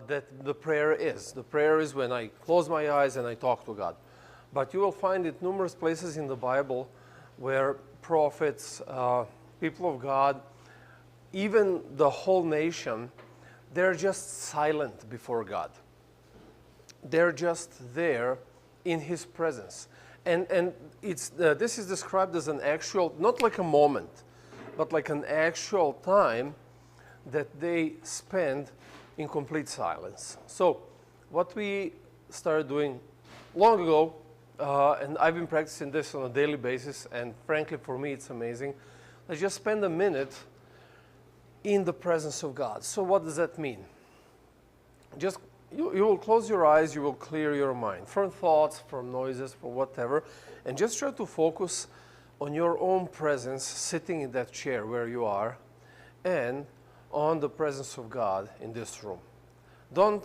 That the prayer is. The prayer is when I close my eyes and I talk to God. But you will find it numerous places in the Bible where prophets, people of God, even the whole nation, they're just silent before God. They're just there in His presence. And this is described as an actual, not like a moment, but like an actual time that they spend in complete silence. So what we started doing long ago, and I've been practicing this on a daily basis, and frankly for me it's amazing, I just spend a minute in the presence of God. So what does that mean? Just you will close your eyes, you will clear your mind from thoughts, from noises, from whatever, and just try to focus on your own presence sitting in that chair where you are, and on the presence of God in this room. Don't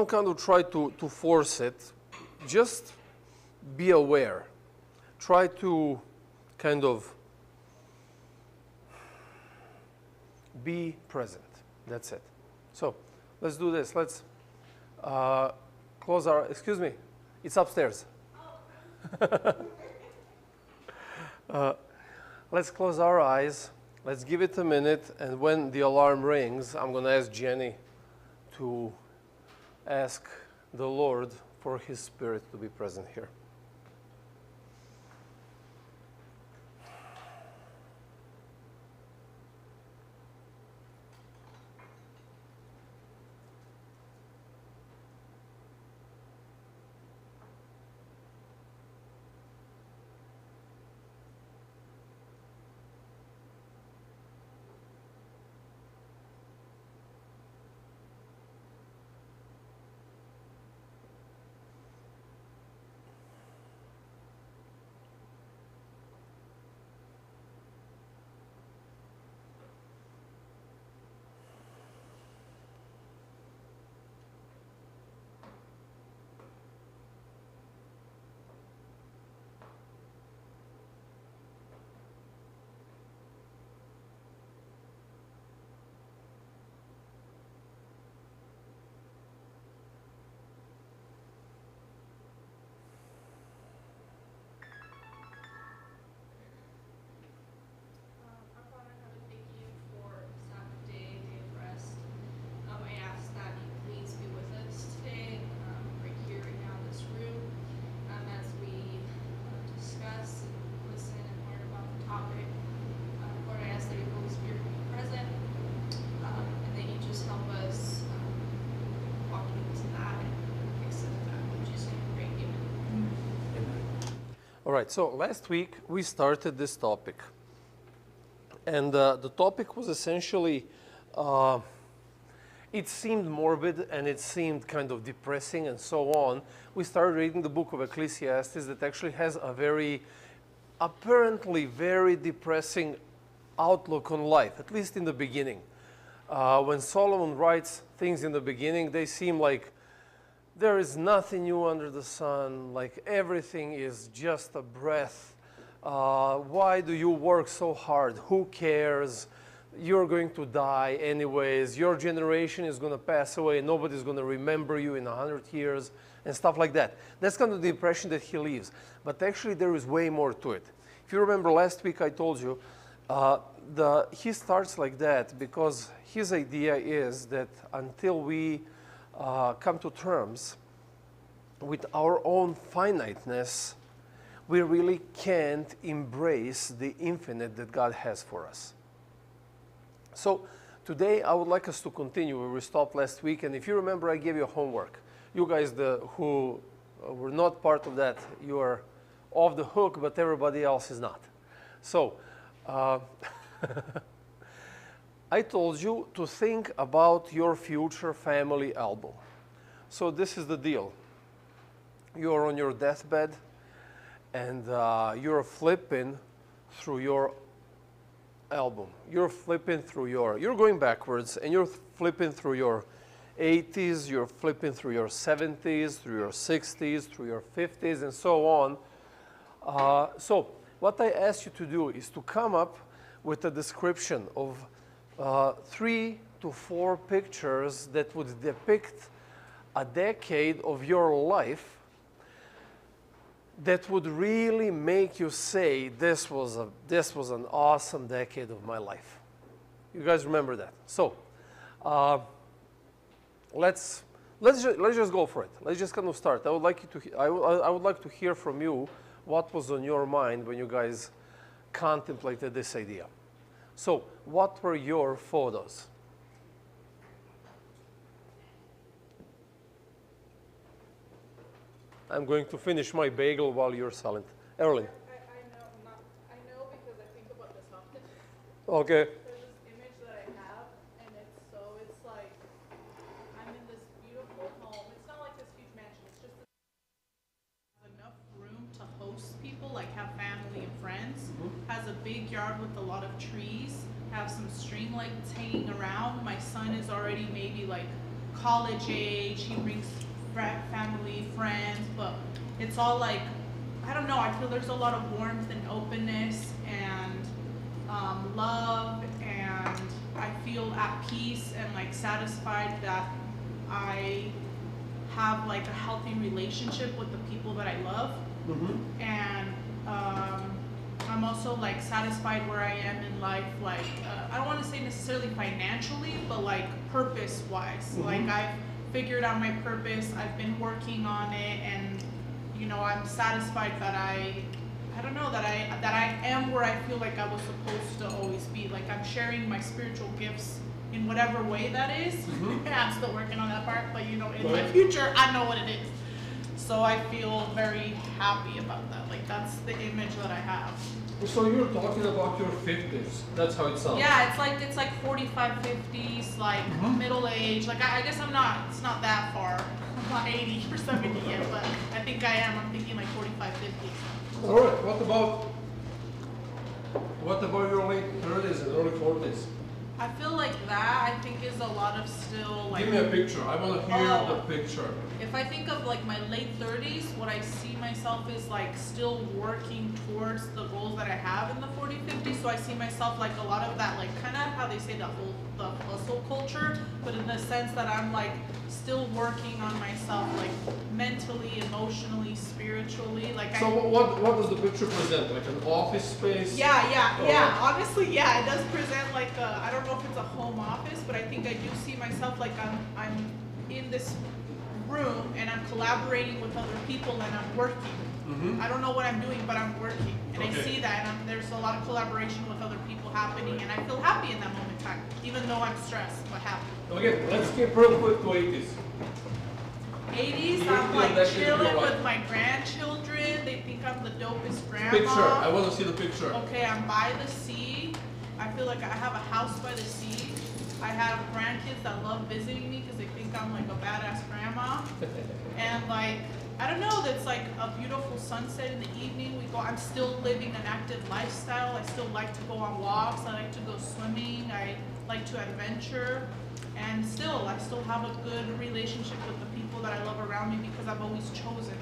kind of try to force it. Just be aware. Try to kind of be present. That's it. So let's do this. Let's close our, excuse me, it's upstairs. Let's close our eyes. Let's give it a minute, and when the alarm rings, I'm going to ask Jenny to ask the Lord for His Spirit to be present here. All right, so last week we started this topic. And the topic was essentially, it seemed morbid and it seemed kind of depressing and so on. We started reading the book of Ecclesiastes that actually has a apparently very depressing outlook on life, at least in the beginning. When Solomon writes things in the beginning, they seem like there is nothing new under the sun, like everything is just a breath. Why do you work so hard? Who cares? You're going to die anyways. Your generation is going to pass away. Nobody's going to remember you in 100 years and stuff like that. That's kind of the impression that he leaves. But actually there is way more to it. If you remember last week I told you, he starts like that because his idea is that until we come to terms with our own finiteness, we really can't embrace the infinite that God has for us. So today I would like us to continue where we stopped last week. And if you remember, I gave you homework. You guys who were not part of that, you are off the hook, but everybody else is not. So I told you to think about your future family album. So this is the deal. You're on your deathbed and you're flipping through your album. You're going backwards and you're flipping through your 80s, you're flipping through your 70s, through your 60s, through your 50s, and so on. So what I asked you to do is to come up with a description of 3 to 4 pictures that would depict a decade of your life that would really make you say, this was an awesome decade of my life. You guys remember that? So let's just go for it. Let's just kind of start. I would like to hear from you what was on your mind when you guys contemplated this idea. So what were your photos? I'm going to finish my bagel while you're silent. Erlyn. I know because I think about this often. Okay. There's this image that I have, and it's like I'm in this beautiful home. It's not like this huge mansion. It's just enough room to host people, like have family and friends. Has a big yard with a lot of trees. Have some string lights hanging around. My son is already maybe like college age. He brings family, friends, but it's all like, I don't know, I feel there's a lot of warmth and openness and love, and I feel at peace and like satisfied that I have like a healthy relationship with the people that I love. And I'm also like satisfied where I am in life, like I don't want to say necessarily financially, but like purpose wise. Like I've figured out my purpose, I've been working on it, and you know, I'm satisfied that I don't know, that I am where I feel like I was supposed to always be. Like I'm sharing my spiritual gifts in whatever way that is. I'm still working on that part, but you know, in my future I know what it is. So I feel very happy about that. Like that's the image that I have. So you're talking about your 50s. That's how it sounds. Yeah, it's like 45, 50s, like middle age. Like I guess it's not that far. I'm not 80 or 70 yet, but I think I am. I'm thinking like 45, 50s. All right. What about your late 30s and early 40s? I feel like that, I think, is a lot of still like... Give me a picture. I want to hear the picture. If I think of like my late 30s, what I see myself is like still working towards the goals that I have in the 40, 50. So I see myself like a lot of that, like kind of how they say the hustle culture, but in the sense that I'm like still working on myself, like mentally, emotionally, spiritually. Like so what does the picture present? Like an office space? Yeah. Honestly, yeah, it does present like I don't know if it's a home office, but I think I do see myself like I'm in this room and I'm collaborating with other people and I'm working. I don't know what I'm doing, but I'm working, and I see that, and there's a lot of collaboration with other people happening, and I feel happy in that moment in time, even though I'm stressed, but happy. Okay, let's skip real quick to 80s. 80s, I'm like chilling with my grandchildren. They think I'm the dopest grandma. Picture. I want to see the picture. Okay, I'm by the sea. I feel like I have a house by the sea. I have grandkids that love visiting me because they think I'm like a badass grandma. And like, I don't know, that's like a beautiful sunset in the evening. I'm still living an active lifestyle. I still like to go on walks. I like to go swimming. I like to adventure. And I still have a good relationship with the people that I love around me because I've always chosen.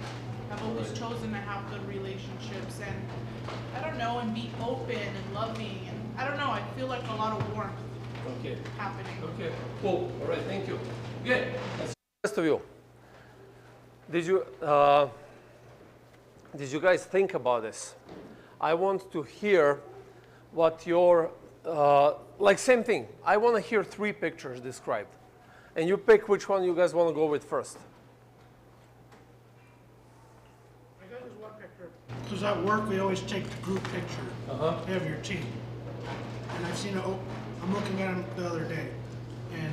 I've always chosen to have good relationships and I don't know, and be open and loving. And I don't know, I feel like a lot of warmth happening. Okay, cool. All right, thank you. Okay, rest of you. Did you guys think about this? I want to hear what your, like same thing. I want to hear 3 pictures described. And you pick which one you guys want to go with first. I got this one picture. Because at work we always take the group picture of your team. And I've seen I'm looking at them the other day. And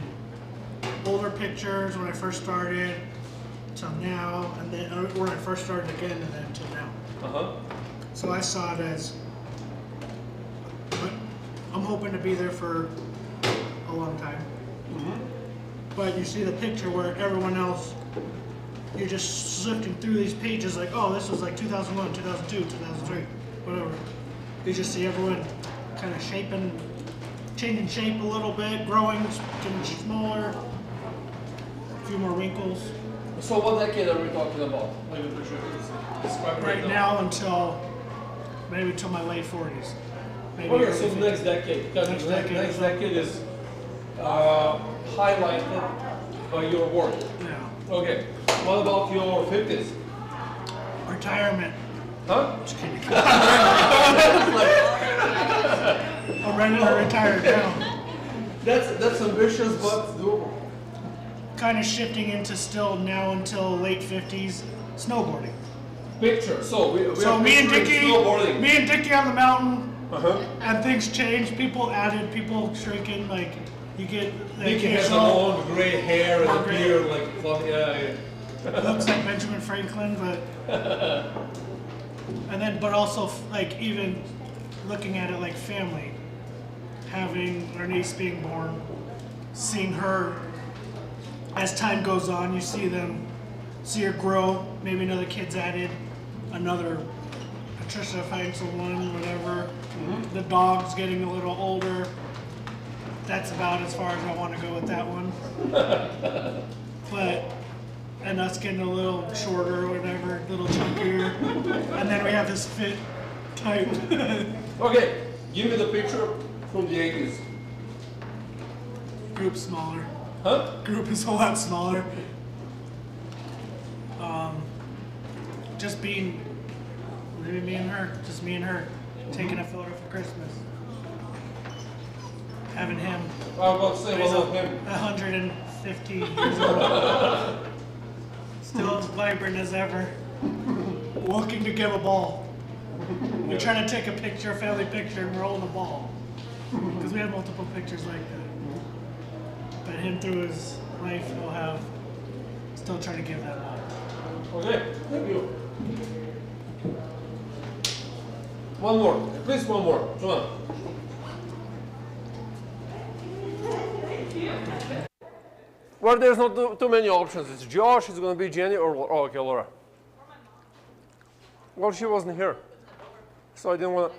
older pictures when I first started, till now, and then when I first started again, and then till now. So I saw it as, I'm hoping to be there for a long time. But you see the picture where everyone else, you're just sifting through these pages like, oh, this was like 2001, 2002, 2003, whatever. You just see everyone kind of changing shape a little bit, growing, getting smaller, a few more wrinkles. So what decade are we talking about? Like the picture describe Right now until maybe till my late 40s. Maybe okay, so the next decade. Because Next the decade next is- decade is highlighted by your work. Yeah. Okay, what about your 50s? Retirement. Huh? Just kidding. I'm ready to retire now. That's ambitious, but doable. Kind of shifting into still now until late 50s, snowboarding. Picture. So we So are me and picturing snowboarding. Dickie on the mountain, and things change. People added, people shrinking. Like you get the Dickie has a occasional- long gray hair and a Gray. beard, like yeah. looks like Benjamin Franklin, but and then but also like even looking at it like family, having our niece being born, seeing her as time goes on, you see her grow. Maybe another kid's added, another Patricia finds one, whatever. The dog's getting a little older. That's about as far as I want to go with that one. But and us getting a little shorter or whatever, a little chunkier. And then we have this fit type. Okay, give me the picture from the 80s. Group smaller. Huh? Group is a lot smaller. Just being, maybe me and her, just me and her, taking a photo for Christmas. Having him, I was about to say, he's what about him? 150 years old. Still as vibrant as ever. Looking to give a ball. We're trying to take a picture, a family picture, and we're holding a ball. Because we have multiple pictures like that. But him through his life, he'll have, still trying to give that up. Okay, thank you. One more, at least one more. Come on. Well, there's not too many options. It's Josh, it's going to be Jenny, or oh, okay, Laura. Well, she wasn't here, so I didn't want to.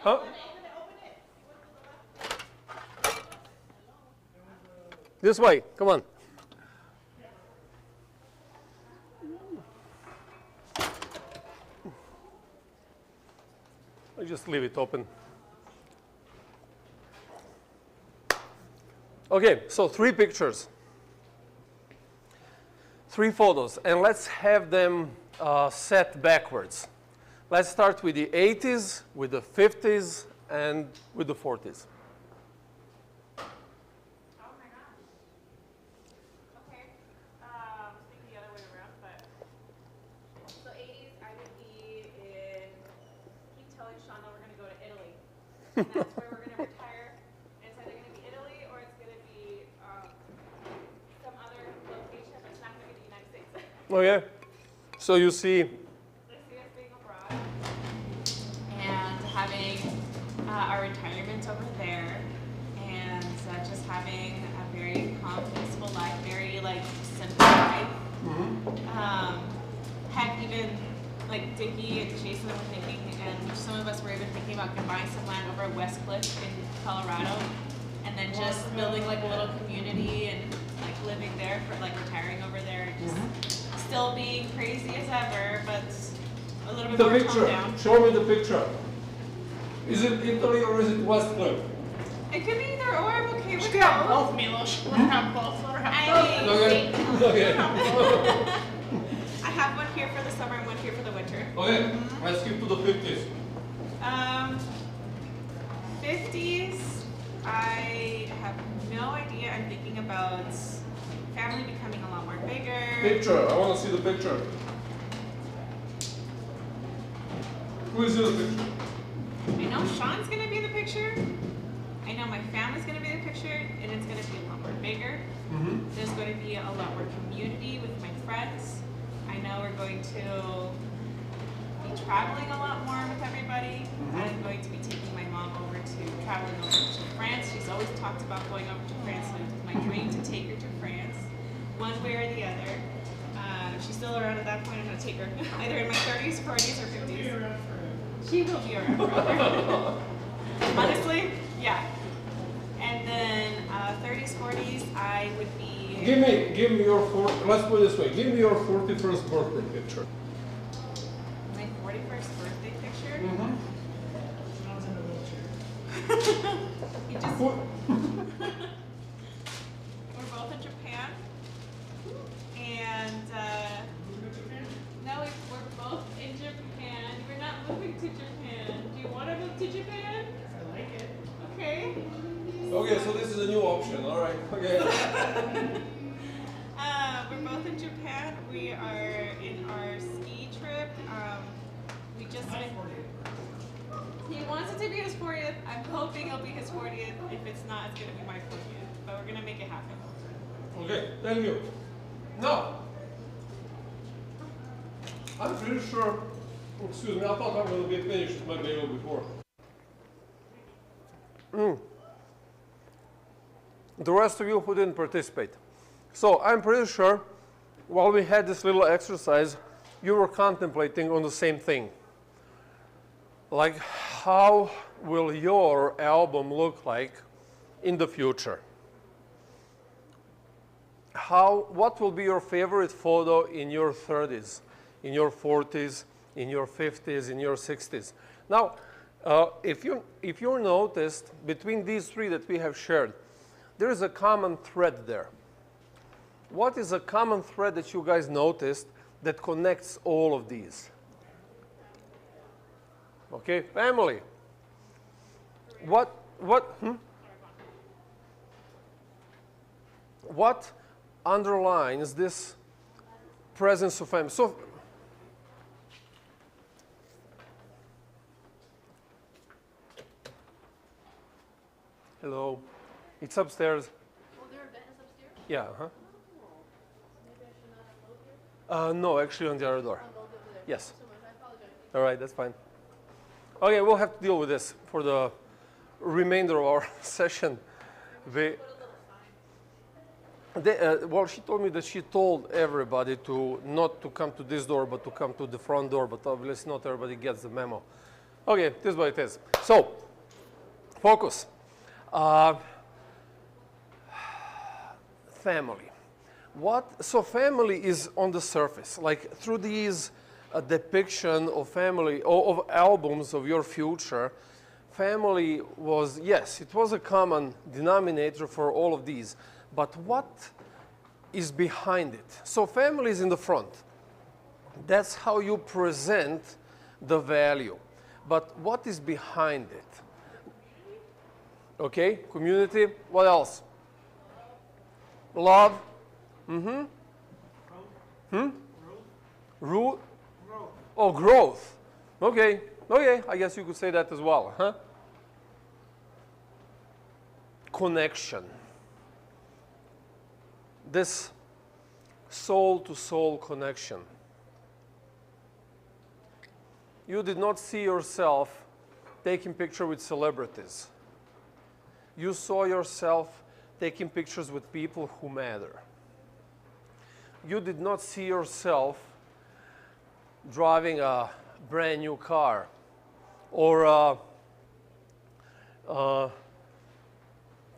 Huh? This way, come on. I just leave it open. Okay, so 3 pictures, 3 photos, and let's have them set backwards. Let's start with the 80s, with the 50s, and with the 40s. The other way around, but so 80s, I would be in. Keep telling Shonda we're gonna go to Italy. And that's where we're gonna retire. And it's either gonna be Italy or it's gonna be Okay. So you see, I see us being abroad and having our retirement over there, and just having a very calm, peaceful life, very like simple life. Had even like Dickie and Jason were thinking, and some of us were even thinking about buying some land over at West Cliff in Colorado, and then just building like a little community and like living there for like retiring over there, just still being crazy as ever, but a little bit the more picture. calmed down. Show me the picture. Is it Italy or is it West Cliff? It could be either or. I'm okay with She could have both. both, Milos. Let her have both. Let her have both. Okay. Okay. I have one here for the summer and one here for the winter. Okay. Let's skip to the 50s. 50s, I have no idea. I'm thinking about family becoming a lot more bigger. Picture. I want to see the picture. Who is in the picture? I know Sean's gonna be in the picture. I know my family's gonna be in the picture, and it's gonna be a lot more bigger. There's going to be a lot more community with my friends. I know we're going to be traveling a lot more with everybody. I'm going to be taking my mom traveling over to France. She's always talked about going over to France, so it's my dream to take her to France, one way or the other. If she's still around at that point, I'm going to take her either in my 30s, 40s, or 50s. She will be around forever. Honestly, yeah. And then 30s, 40s, I would be... Give me your, let's put it this way, give me your 41st birthday picture. My 41st birthday picture? Sean's in a wheelchair. You just... Put- We're both in Japan. And, no, we're both in Japan. We're not moving to Japan. Do you want to move to Japan? I like it. Okay. Okay, so this is a new option, all right. Okay. We're both in Japan. We are in our ski trip. We just... He wants it to be his 40th. I'm hoping it'll be his 40th. If it's not, it's going to be my 40th. But we're going to make it happen. Okay, thank you. Now, I'm pretty sure, excuse me, I thought I was going to be finished maybe a little before. The rest of you who didn't participate. So I'm pretty sure while we had this little exercise, you were contemplating on the same thing. Like, how will your album look like in the future? What will be your favorite photo in your 30s, in your 40s, in your 50s, in your 60s? Now, if you noticed, between these three that we have shared, there is a common thread there. What is a common thread that you guys noticed that connects all of these? Okay, family. What underlines this presence of family? So, hello, it's upstairs. Oh, their event is upstairs? Yeah, Maybe I should not have loaded here. no, actually on the other door. I'll load over there. Yes. Thank you so much. I apologize. All right, that's fine. Okay, we'll have to deal with this for the remainder of our session. Put a little sign. Well, she told me that she told everybody not to come to this door, but to come to the front door, but obviously not everybody gets the memo. Okay, this is what it is. So, focus. Family. So family is on the surface, like through these depiction of family, of albums of your future, family was, yes, it was a common denominator for all of these, but what is behind it? So family is in the front. That's how you present the value. But what is behind it? Okay, community, what else? Love. Root. Oh, growth. Okay, I guess you could say that as well, huh? Connection. This soul-to-soul connection. You did not see yourself taking pictures with celebrities. You saw yourself taking pictures with people who matter. You did not see yourself driving a brand new car or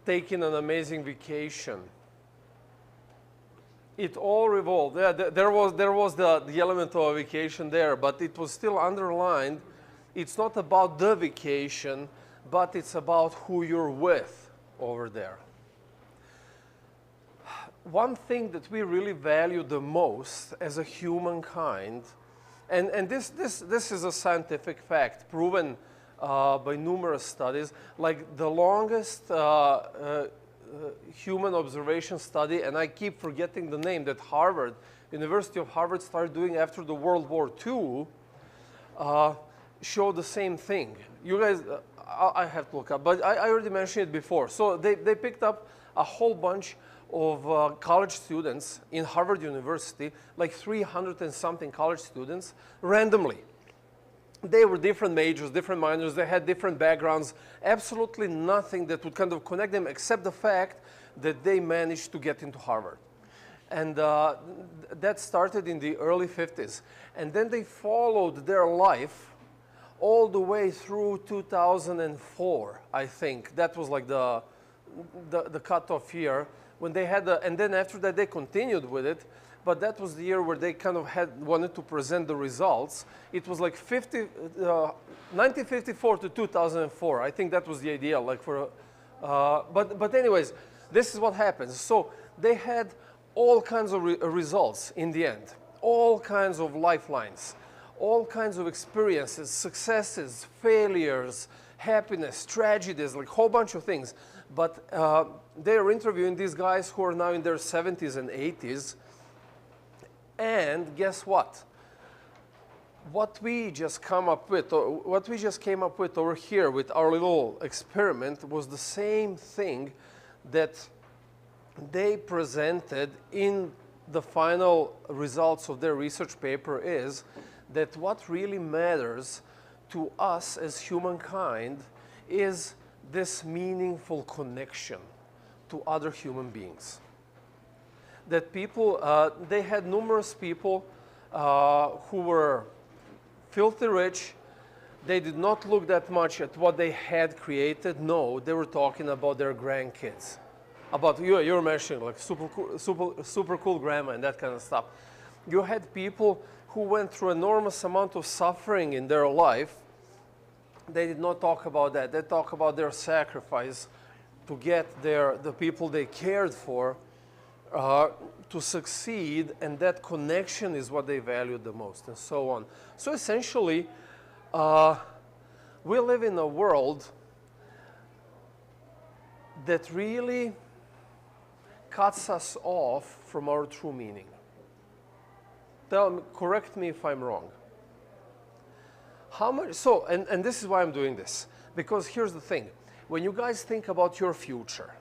taking an amazing vacation. It all revolved. Yeah, there was the element of a vacation there, but it was still underlined. It's not about the vacation, but it's about who you're with over there. One thing that we really value the most as a humankind, and this is a scientific fact proven by numerous studies, like the longest human observation study, and I keep forgetting the name, that University of Harvard started doing after the World War II, showed the same thing. You guys, I have to look up, but I already mentioned it before. So they picked up a whole bunch of college students in Harvard University, like 300 and something college students, randomly. They were different majors, different minors, they had different backgrounds, absolutely nothing that would kind of connect them except the fact that they managed to get into Harvard. And that started in the early 50s. And then they followed their life all the way through 2004, I think. That was like the cutoff year when they had and then after that they continued with it. But that was the year where they kind of wanted to present the results. It was like 1954 to 2004. I think that was the idea. Like for, but anyways, this is what happens. So they had all kinds of results in the end, all kinds of lifelines, all kinds of experiences, successes, failures, happiness, tragedies, like a whole bunch of things. But they are interviewing these guys who are now in their 70s and 80s. And guess what? What we just came up with over here with our little experiment was the same thing that they presented in the final results of their research paper, is that what really matters to us as humankind is this meaningful connection to other human beings. That people, they had numerous people who were filthy rich. They did not look that much at what they had created. No, they were talking about their grandkids. About you were mentioning like super cool grandma and that kind of stuff. You had people who went through enormous amount of suffering in their life. They did not talk about that. They talk about their sacrifice to get the people they cared for to succeed, and that connection is what they valued the most, and so on. So essentially, we live in a world that really cuts us off from our true meaning. Correct me if I'm wrong. How much? So, and this is why I'm doing this, because here's the thing: when you guys think about your future,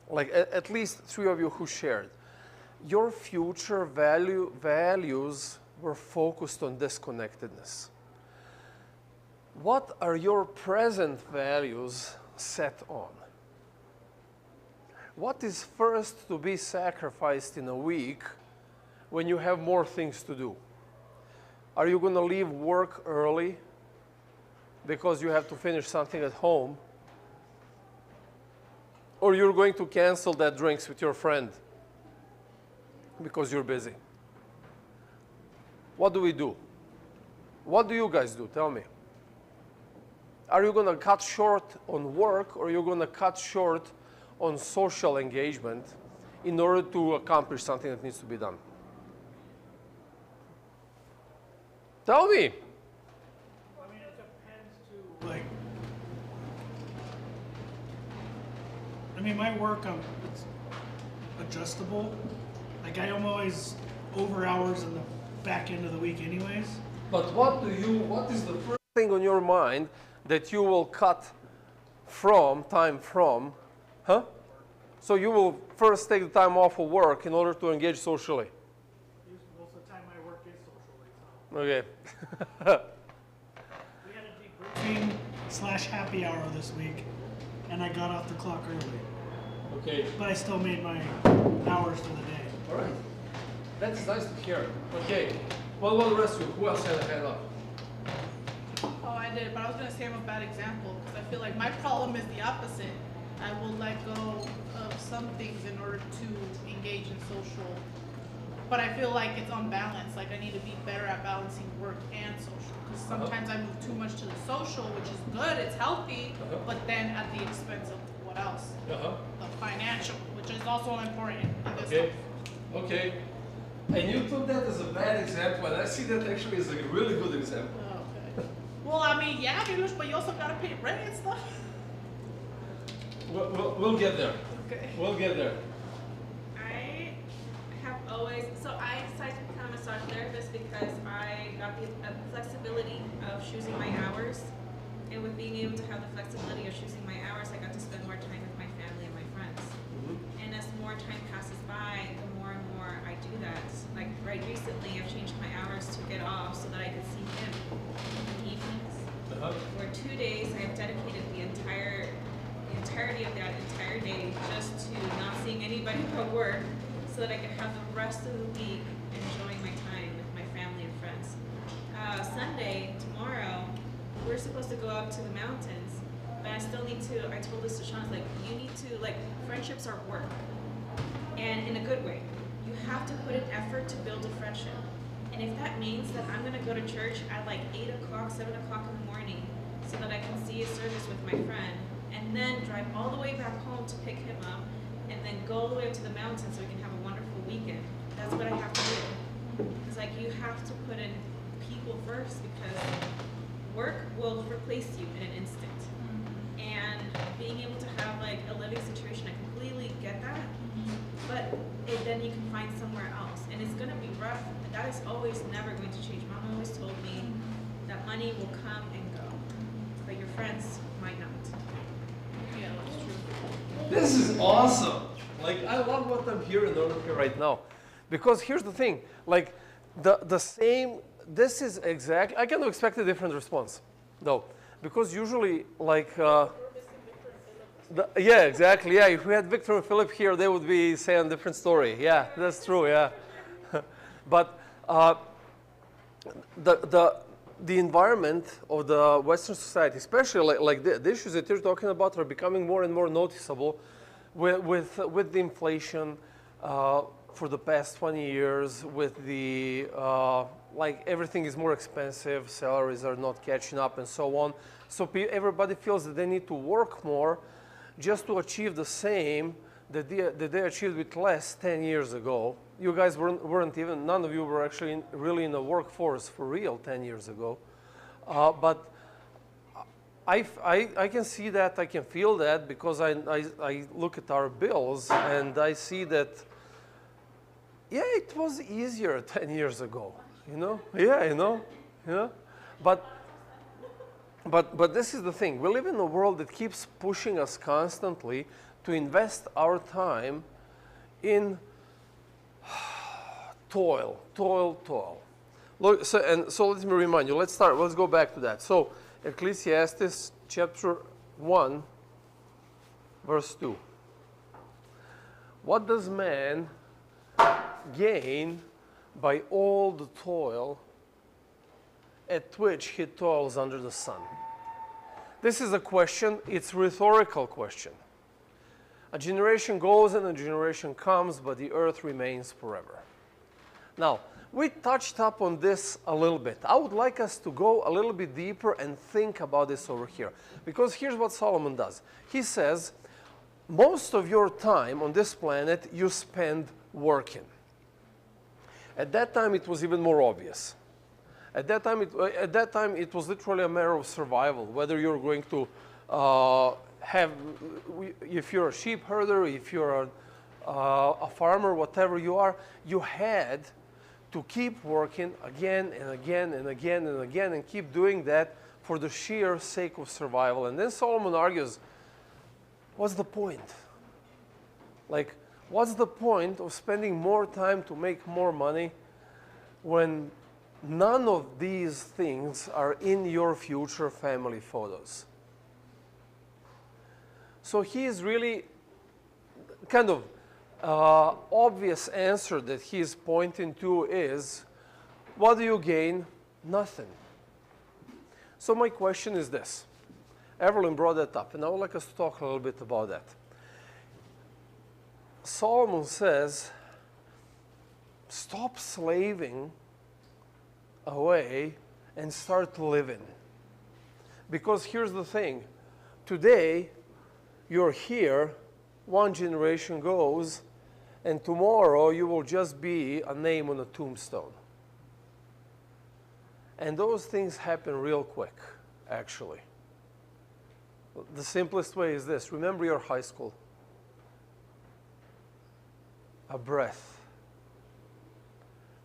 like at least three of you who shared, your future values were focused on disconnectedness. What are your present values set on? What is first to be sacrificed in a week when you have more things to do? Are you going to leave work early because you have to finish something at home? Or you're going to cancel that drinks with your friend because you're busy? What do we do? What do you guys do? Tell me. Are you going to cut short on work, or are you going to cut short on social engagement in order to accomplish something that needs to be done? Tell me. I mean, it depends too. Like, I mean, my work, it's adjustable. Like, I am always over hours in the back end of the week anyways. But what is the first thing on your mind that you will cut time from? Huh? So you will first take the time off of work in order to engage socially. Most of the time my work is socially. Okay. We had a debriefing / happy hour this week, and I got off the clock early. Okay. But I still made my hours for the day. All right. That's nice to hear. Okay. What about the rest of you? Who else had a hand up? Oh, I did, but I was gonna say I'm a bad example because I feel like my problem is the opposite. I will let go of some things in order to engage in social, but I feel like it's unbalanced. Like I need to be better at balancing work and social because sometimes I move too much to the social, which is good, it's healthy, but then at the expense of what else? The financial, which is also important in this. Okay. Okay. And you took that as a bad example, and I see that actually as a really good example. Oh, okay. Well, I mean, yeah, but you also gotta pay rent and stuff. We'll get there. Okay. We'll get there. I have always, so I decided to become a massage therapist because I got the flexibility of choosing my hours. And with being able to have the flexibility of choosing my hours, I got to spend more time with my family and my friends. And as more time passes by, the more and more I do that. Like right recently, I've changed my hours to get off so that I could see him in the evenings. For 2 days, I have dedicated the entirety of that entire day just to not seeing anybody but work so that I could have the rest of the week enjoying my time with my family and friends. Sunday, tomorrow, we're supposed to go up to the mountains, but I still need to, I told this to Sean, like, you need to, like, friendships are work. And in a good way. You have to put an effort to build a friendship. And if that means that I'm gonna go to church at like 8 o'clock, 7 o'clock in the morning so that I can see a service with my friend, and then drive all the way back home to pick him up, and then go all the way up to the mountains so we can have a wonderful weekend, that's what I have to do. It's like you have to put in people first because work will replace you in an instant. And being able to have like a living situation, I completely get that, but then you can find somewhere else. And it's gonna be rough, but that is always never going to change. Mom always told me that money will come and go, but your friends might not. Yeah, that's true. This is awesome. Like, I love what I'm hearing over here right now. Because here's the thing, like, the same, this is exactly, I kind of expect a different response, though. Because usually, like, yeah, exactly, yeah. If we had Victor and Philip here, they would be saying a different story. Yeah, that's true, yeah. But the environment of the Western society, especially like the issues that you're talking about, are becoming more and more noticeable with the inflation for the past 20 years, with the like everything is more expensive, salaries are not catching up, and so on. So everybody feels that they need to work more just to achieve the same that they achieved with less 10 years ago. You guys weren't even, none of you were actually really in the workforce for real 10 years ago. But I can see that, I can feel that, because I look at our bills and I see that, yeah, it was easier 10 years ago, you know? Yeah, you know? Yeah. But this is the thing. We live in a world that keeps pushing us constantly to invest our time in toil. Look, so let me remind you. Let's go back to that. So Ecclesiastes chapter 1, verse 2. What does man gain by all the toil at which he toils under the sun? This is a question, it's a rhetorical question. A generation goes and a generation comes, but the earth remains forever. Now, we touched up on this a little bit. I would like us to go a little bit deeper and think about this over here. Because here's what Solomon does. He says, most of your time on this planet you spend working. At that time, it was even more obvious. At that time, it was literally a matter of survival, whether you're going to if you're a sheep herder, if you're a farmer, whatever you are, you had to keep working again and again and again and again and keep doing that for the sheer sake of survival. And then Solomon argues, what's the point? Like, what's the point of spending more time to make more money when none of these things are in your future family photos? So he is really kind of obvious answer that he's pointing to is, what do you gain? Nothing. So my question is this. Evelyn brought that up, and I would like us to talk a little bit about that. Solomon says, stop slaving away and start living. Because here's the thing. Today, you're here, one generation goes, and tomorrow you will just be a name on a tombstone. And those things happen real quick, actually. The simplest way is this. Remember your high school. A breath.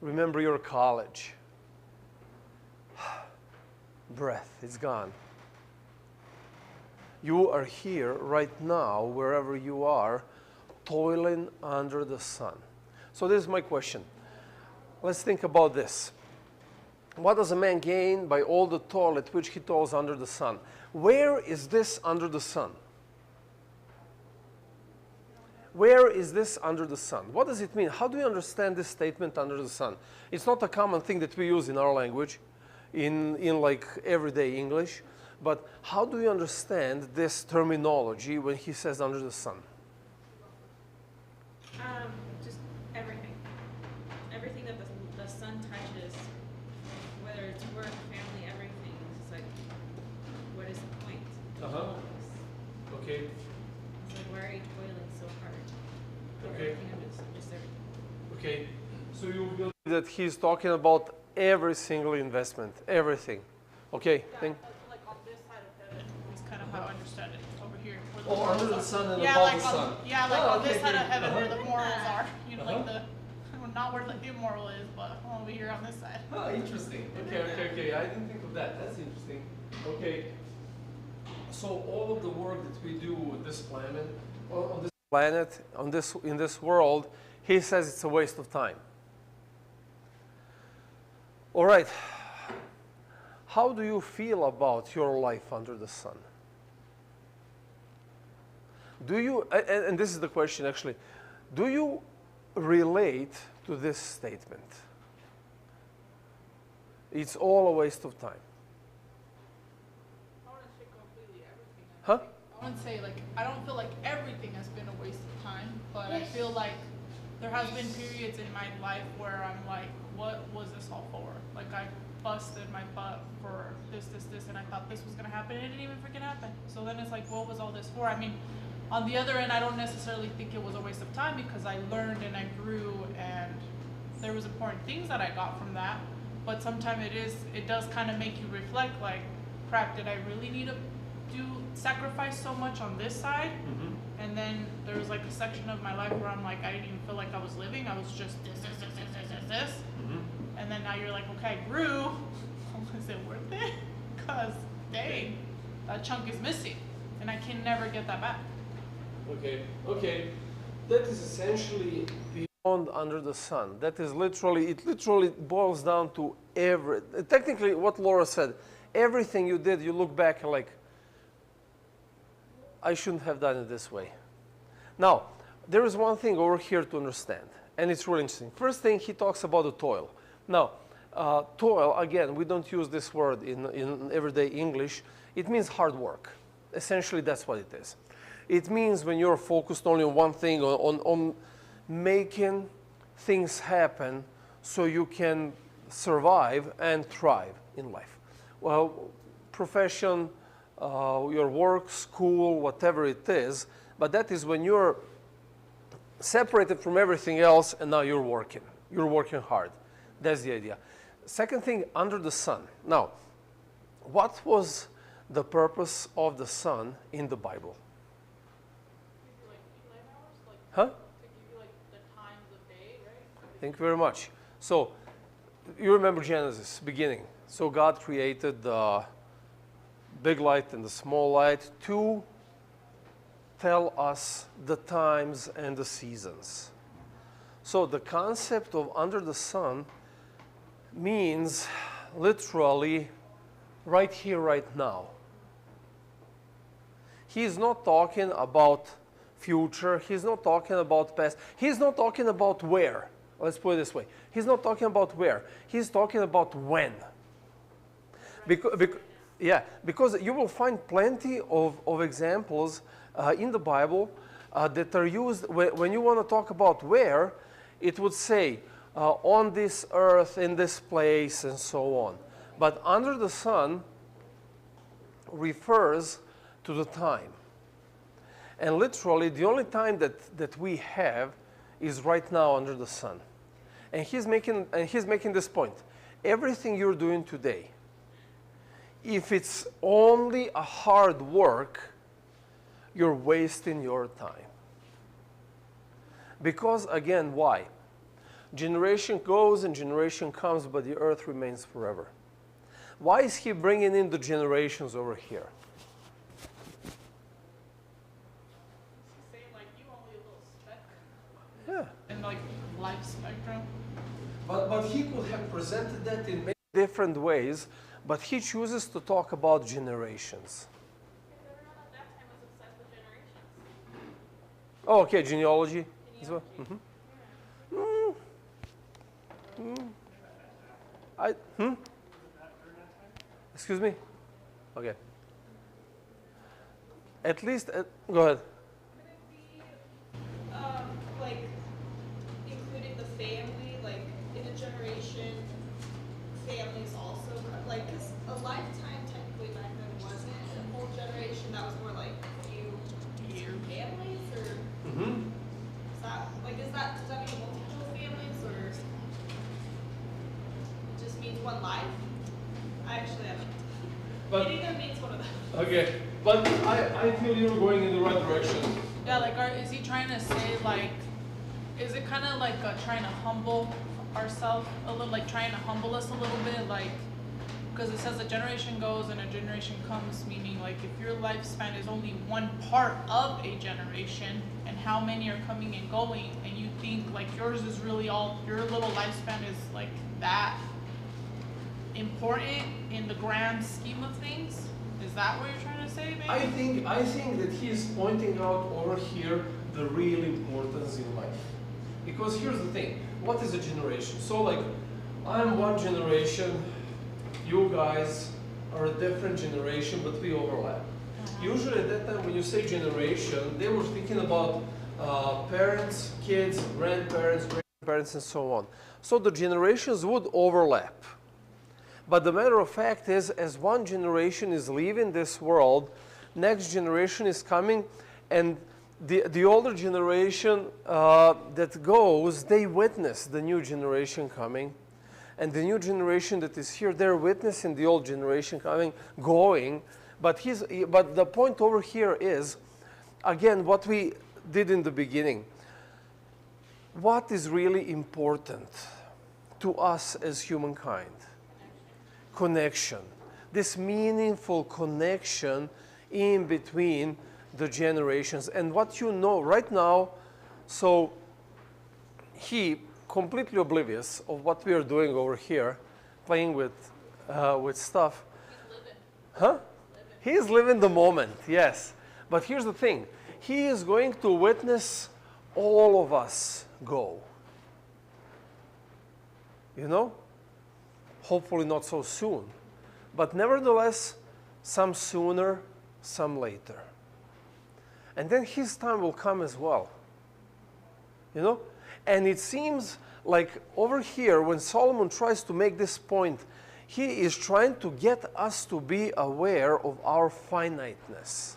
Remember your college. Breath, it's gone. You are here right now, wherever you are, toiling under the sun. So this is my question. Let's think about this. What does a man gain by all the toil at which he toils under the sun? Where is this under the sun? Where is this under the sun? What does it mean? How do you understand this statement, under the sun? It's not a common thing that we use in our language, in like everyday English. But how do you understand this terminology when he says under the sun? Just everything. Everything that the sun touches, whether it's work, family, everything. It's like, what is the point? Okay. It's like, why are you toiling so hard? Okay. Everything of it's just everything. Okay. So you believe that he's talking about every single investment, everything. Okay. Like on this side of heaven is kind of how I understand it over here. Where the Oh, morals under the are. sun and Yeah, above like the on, sun. yeah, like Oh, on okay, this side of okay. heaven where the morals are. You know, like Uh-huh. the not where the immoral is, but over here on this side. Oh, interesting. Okay. I didn't think of that. That's interesting. Okay. So all of the work that we do with this planet, in this world, he says it's a waste of time. All right. How do you feel about your life under the sun? Do you, and this is the question actually, do you relate to this statement? It's all a waste of time. I wouldn't say completely everything. Huh? I wouldn't say like I don't feel like everything has been a waste of time, but I feel like there has been periods in my life where I'm like, what was this all for? Like I busted my butt for this, and I thought this was gonna happen, and it didn't even freaking happen. So then it's like, what was all this for? I mean, on the other end, I don't necessarily think it was a waste of time because I learned and I grew, and there was important things that I got from that. But sometimes it does kind of make you reflect, like, crap, did I really need to sacrifice so much on this side? Mm-hmm. And then there was like a section of my life where I'm like, I didn't even feel like I was living. I was just this. Mm-hmm. And then now you're like, okay, I grew. Was it worth it? Because, dang, that chunk is missing. And I can never get that back. Okay. That is essentially beyond under the sun. That is it literally boils down to technically what Laura said, everything you did, you look back and like, I shouldn't have done it this way. Now, there is one thing over here to understand, and it's really interesting. First thing, he talks about the toil. Now, toil, again, we don't use this word in everyday English. It means hard work. Essentially, that's what it is. It means when you're focused only on one thing, on making things happen so you can survive and thrive in life. Well, profession, your work, school, whatever it is, but that is when you're separated from everything else and now you're working. You're working hard. That's the idea. Second thing, under the sun. Now, what was the purpose of the sun in the Bible? Huh? To give you like the times of day, right? Thank you very much. So, you remember Genesis, beginning. So God created the big light and the small light, two tell us the times and the seasons. So the concept of under the sun means literally right here, right now. He's not talking about future. He's not talking about past. He's not talking about where. Let's put it this way. He's not talking about where. He's talking about when. Because you will find plenty of examples in the Bible that are used when you want to talk about where, it would say on this earth, in this place, and so on. But under the sun refers to the time. And literally, the only time that we have is right now under the sun. And he's making this point. Everything you're doing today, if it's only a hard work, you're wasting your time. Because again, why? Generation goes and generation comes, but the earth remains forever. Why is he bringing in the generations over here? Say like you only a little speck Yeah. in like life spectrum. But he could have presented that in many different ways, but he chooses to talk about generations. Everyone at that time was obsessed with generations. Oh, okay, genealogy as well. Excuse me? Okay. At least, go ahead. Could it be, like, including the family, like, in a generation, families also, like, 'cause a lifetime technically back then wasn't a whole generation, that was more like a few families, or is that, like, does that mean multiple families, or it just means one life? I actually haven't. But- It either means one of them. Okay, but I feel you're going in the right direction. Yeah, like, is he trying to say, like, is it kind of like trying to humble ourselves a little, like trying to humble us a little bit, like, because it says a generation goes and a generation comes, meaning like if your lifespan is only one part of a generation, and how many are coming and going, and you think like yours is really all, your little lifespan is like that important in the grand scheme of things? Is that what you're trying to say, maybe? I think that he's pointing out over here the real importance in life. Because here's the thing, what is a generation? So like, I'm one generation, you guys are a different generation, but we overlap. Usually at that time when you say generation, they were thinking about parents, kids, grandparents, great-grandparents, and so on. So the generations would overlap. But the matter of fact is, as one generation is leaving this world, next generation is coming, and the older generation that goes, they witness the new generation coming. And the new generation that is here, they're witnessing the old generation coming, going. But the point over here is, again, what we did in the beginning. What is really important to us as humankind? Connection. This meaningful connection in between the generations. And what you know right now, so he completely oblivious of what we are doing over here, playing with stuff. He's living. Huh? He is living the moment, yes. But here's the thing. He is going to witness all of us go. You know? Hopefully not so soon. But nevertheless, some sooner, some later. And then his time will come as well. You know? And it seems like over here, when Solomon tries to make this point, he is trying to get us to be aware of our finiteness.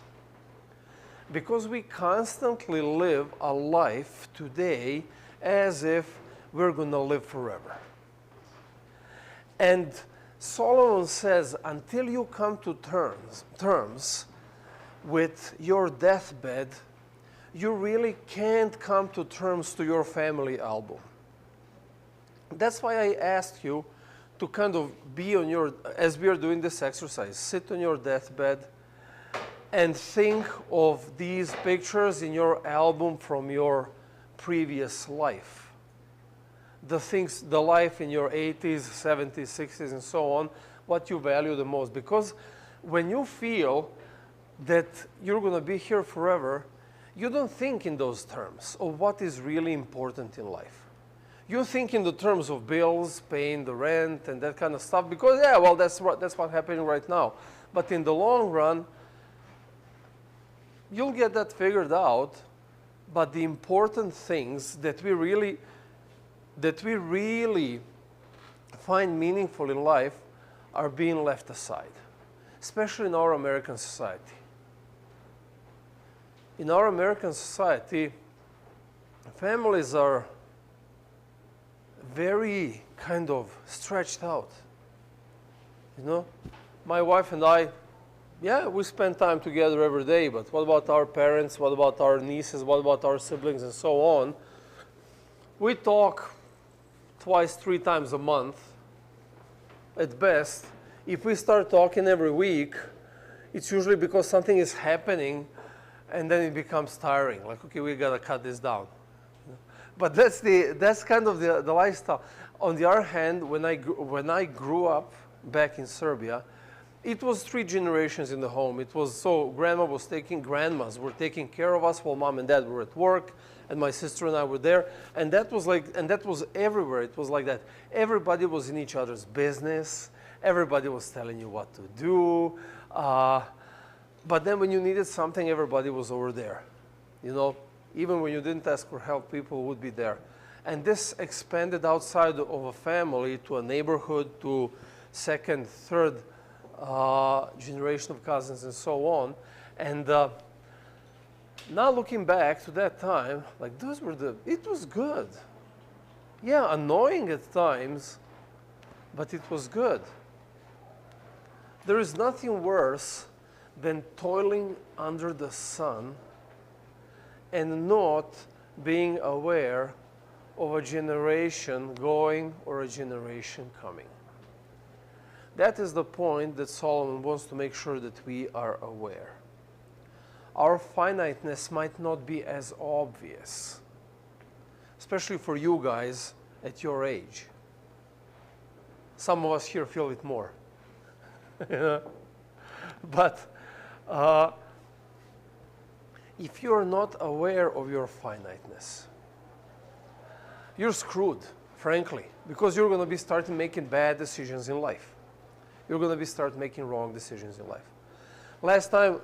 Because we constantly live a life today as if we're going to live forever. And Solomon says, until you come to terms with your deathbed, you really can't come to terms to your family album. That's why I asked you to kind of be on your, as we are doing this exercise, sit on your deathbed and think of these pictures in your album from your previous life. The life in your 80s, 70s, 60s, and so on, what you value the most. Because when you feel that you're going to be here forever, you don't think in those terms of what is really important in life. You think in the terms of bills, paying the rent, and that kind of stuff, because, yeah, well, that's what's happening right now. But in the long run, you'll get that figured out, but the important things that we really find meaningful in life are being left aside, especially in our American society. In our American society, families are very kind of stretched out. You know, my wife and I, yeah, we spend time together every day, but what about our parents? What about our nieces? What about our siblings and so on? We talk twice, 3 times a month at best. If we start talking every week, it's usually because something is happening, and then it becomes tiring. Like, okay, we gotta cut this down. But that's kind of the lifestyle. On the other hand, when I grew up back in Serbia, it was 3 generations in the home. It was so grandmas were taking care of us while mom and dad were at work, and my sister and I were there. And that was everywhere. It was like that. Everybody was in each other's business. Everybody was telling you what to do. But then when you needed something, everybody was over there. You know, even when you didn't ask for help, people would be there. And this expanded outside of a family to a neighborhood, to second, third generation of cousins and so on. And now looking back to that time, like it was good. Yeah, annoying at times, but it was good. There is nothing worse than toiling under the sun and not being aware of a generation going or a generation coming. That is the point that Solomon wants to make sure that we are aware. Our finiteness might not be as obvious, especially for you guys at your age. Some of us here feel it more. But if you're not aware of your finiteness, you're screwed, frankly, because you're going to be starting making bad decisions in life. You're going to be start making wrong decisions in life. Last time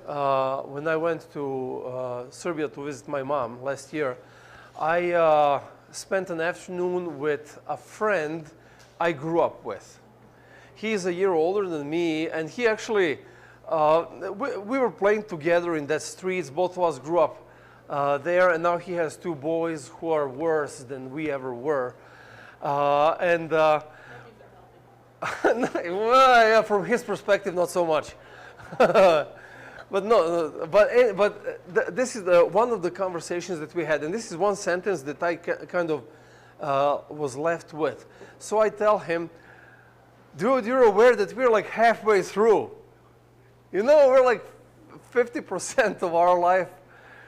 when I went to Serbia to visit my mom last year, I spent an afternoon with a friend I grew up with. He's a year older than me, and he actually, we were playing together in that streets. Both of us grew up there, and now he has 2 boys who are worse than we ever were. Well, yeah, from his perspective, not so much. But no, this is one of the conversations that we had, and this is one sentence that I kind of was left with. So I tell him, dude, you're aware that we're like halfway through. You know, we're like 50% of our life.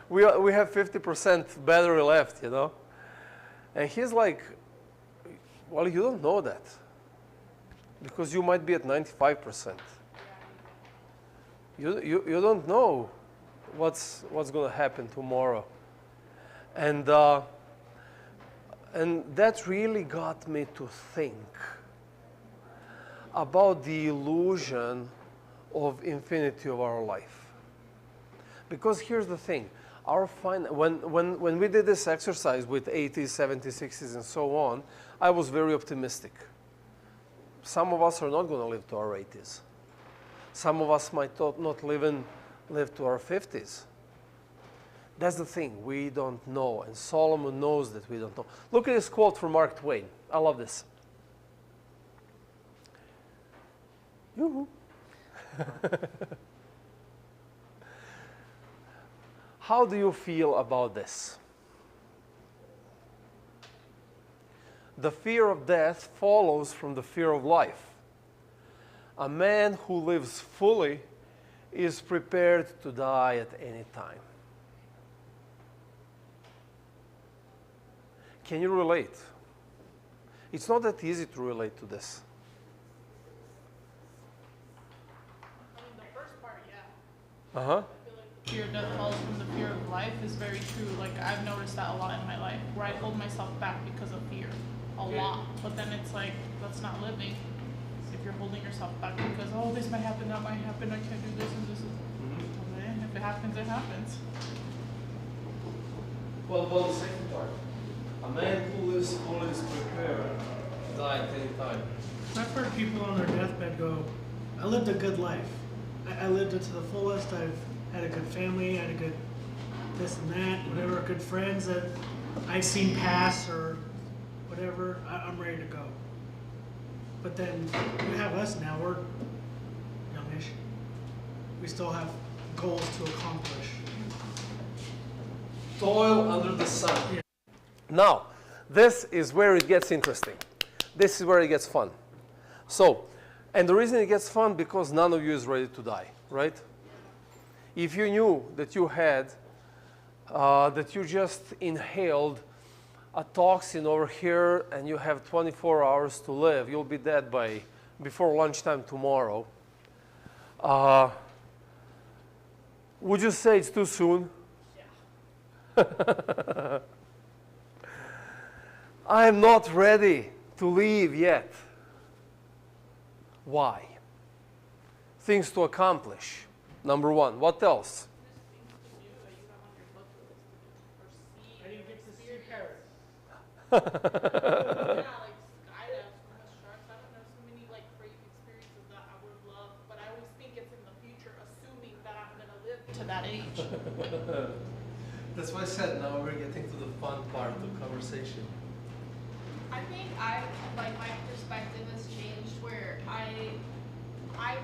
We have 50% battery left, you know. And he's like, well, you don't know that, because you might be at 95%. You don't know what's going to happen tomorrow. And that really got me to think about the illusion of infinity of our life. Because here's the thing, when we did this exercise with 80s, 70s, 60s, and so on, I was very optimistic. Some of us are not going to live to our 80s. Some of us might not live to our 50s. That's the thing, we don't know, and Solomon knows that we don't know. Look at this quote from Mark Twain. I love this. Yoo-hoo. How do you feel about this? The fear of death follows from the fear of life. A man who lives fully is prepared to die at any time. Can you relate? It's not that easy to relate to this. I mean, the first part, yeah. Uh-huh. I feel like the fear of death follows from the fear of life is very true. Like, I've noticed that a lot in my life, where I hold myself back because of fear. A lot. But then it's like, that's not living. If you're holding yourself back because, oh, this might happen, that might happen, I can't do this and this is. Well, then, if it happens, it happens. Well, the second part. A man who lives fully is prepared to die at any time. I've heard people on their deathbed go, I lived a good life. I lived it to the fullest. I've had a good family, had a good this and that, whatever, good friends that I've seen pass or whatever. I'm ready to go. But then you have us now, we're youngish. We still have goals to accomplish. Toil under the sun. Yeah. Now, this is where it gets interesting. This is where it gets fun. So, and the reason it gets fun because none of you is ready to die, right? If you knew that you had, that you just inhaled a toxin over here and you have 24 hours to live, you'll be dead before lunchtime tomorrow. Would you say it's too soon? Yeah. I'm not ready to leave yet. Why? Things to accomplish. Number one. What else? I didn't get to see Paris. Yeah, like skydive, swim with sharks. I don't know, so many like crazy experiences that I would love, but I always think it's in the future, assuming that I'm gonna live to that age. That's why I said now we're getting to the fun part of the conversation. I think like my perspective has changed where I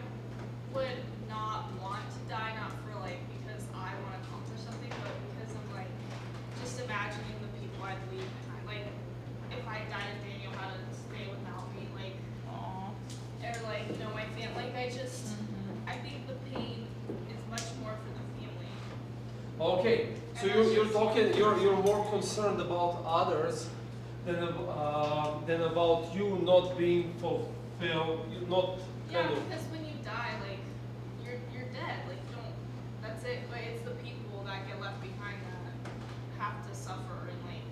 would not want to die, not for like because I want to accomplish something, but because I'm like just imagining the people I'd leave behind. Like if I died and Daniel had to stay without me, like or like, you know, my family. Like I just I think the pain is much more for the family. Okay, so you're more concerned about others than about you not being fulfilled, not Yeah, kind of. because when you die, like you're dead. Like you don't. That's it. But it's the people that get left behind that have to suffer and like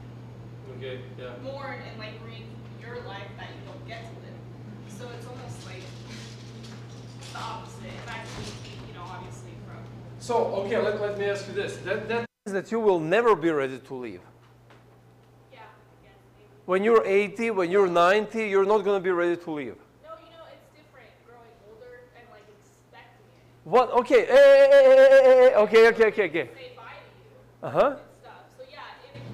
Okay, yeah. mourn and like grieve your life that you don't get to live. So it's almost like the opposite. It's actually, you know, obviously from. So okay, let me ask you this. That means that you will never be ready to leave. Yeah. Yeah. Maybe. When you're 80, when you're 90, you're not going to be ready to leave. No, you know, it's different growing older and like expecting it. What? Okay. Okay. Say bye to you. Uh-huh. And stuff. So yeah,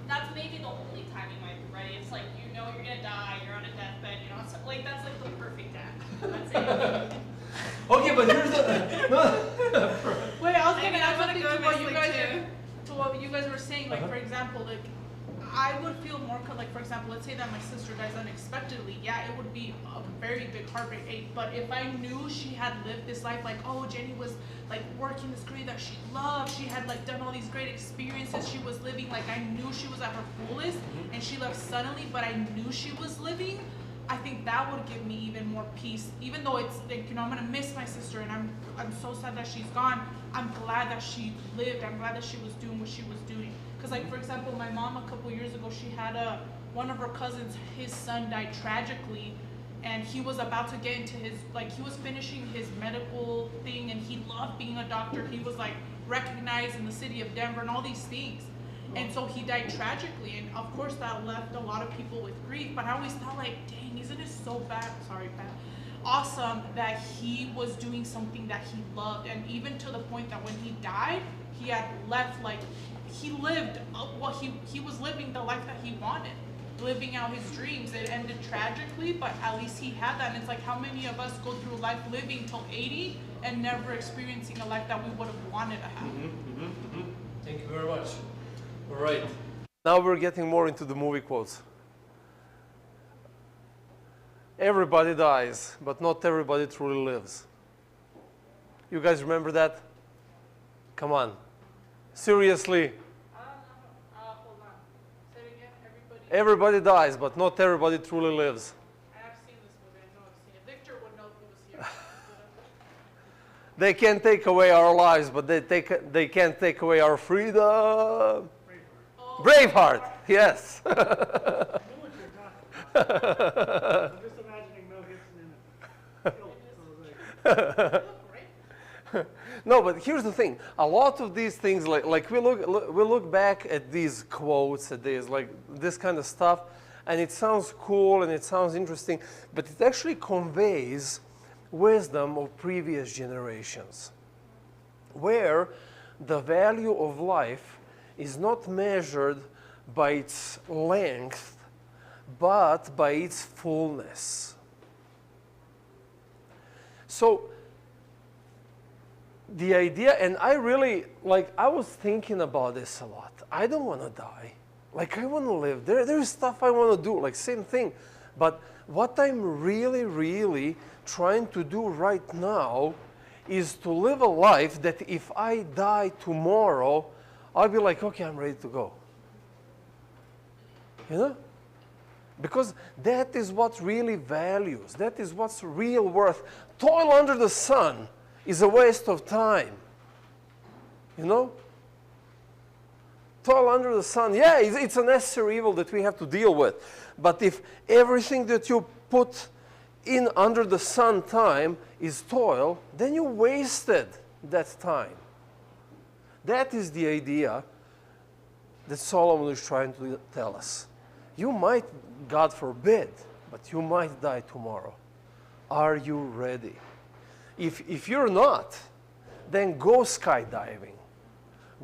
that's maybe the only time you might be ready. It's like you know you're gonna die, you're on a deathbed, you know, it's like that's like the perfect act. That's it. Okay, but here's the. Wait, I was I gonna mean, add I wanna something go to what miss, you like, guys too. to what you guys were saying. Like for example, like I would feel more like for example, let's say that my sister dies unexpectedly. Yeah, it would be a very big heartbreak. But if I knew she had lived this life, like oh Jenny was like working this career that she loved, she had like done all these great experiences, she was living like I knew she was at her fullest, and she left suddenly, but I knew she was living. I think that would give me even more peace. Even though it's like, you know, I'm gonna miss my sister and I'm so sad that she's gone. I'm glad that she lived. I'm glad that she was doing what she was doing. Cause like for example, my mom a couple years ago, she had one of her cousins, his son died tragically, and he was about to get into his he was finishing his medical thing, and he loved being a doctor. He was like recognized in the city of Denver and all these things. And so he died tragically, and of course that left a lot of people with grief, but I always thought like, dang, isn't it so awesome that he was doing something that he loved, and even to the point that when he died, he had left, like, he lived, he was living the life that he wanted, living out his dreams. It ended tragically, but at least he had that, and it's like, how many of us go through life living till 80 and never experiencing a life that we would have wanted to have? Thank you very much. All right. Now we're getting more into the movie quotes. Everybody dies, but not everybody truly lives. You guys remember that? Come on. Seriously, Hold on. Say it again. everybody dies, but not everybody truly lives. I have seen this movie. I know I've seen it. Victor would know if he was here. They can take away our lives, but they can't take away our freedom. Oh, Braveheart, yes. I know what you're talking about. I'm just imagining Mel Gibson in a kilt. So like, great. No, but here's the thing. A lot of these things, like we look back at these quotes, at these like this kind of stuff, and it sounds cool and it sounds interesting, but it actually conveys wisdom of previous generations, where the value of life is not measured by its length, but by its fullness. So the idea, and I really, I was thinking about this a lot. I don't want to die. I want to live. There's stuff I want to do, same thing. But what I'm really, really trying to do right now is to live a life that if I die tomorrow, I'll be like, okay, I'm ready to go. You know? Because that is what really values. That is what's real worth. Toil under the sun is a waste of time. You know? Toil under the sun, yeah, it's a necessary evil that we have to deal with. But if everything that you put in under the sun time is toil, then you wasted that time. That is the idea that Solomon is trying to tell us. You might, God forbid, but you might die tomorrow. Are you ready? If you're not, then go skydiving.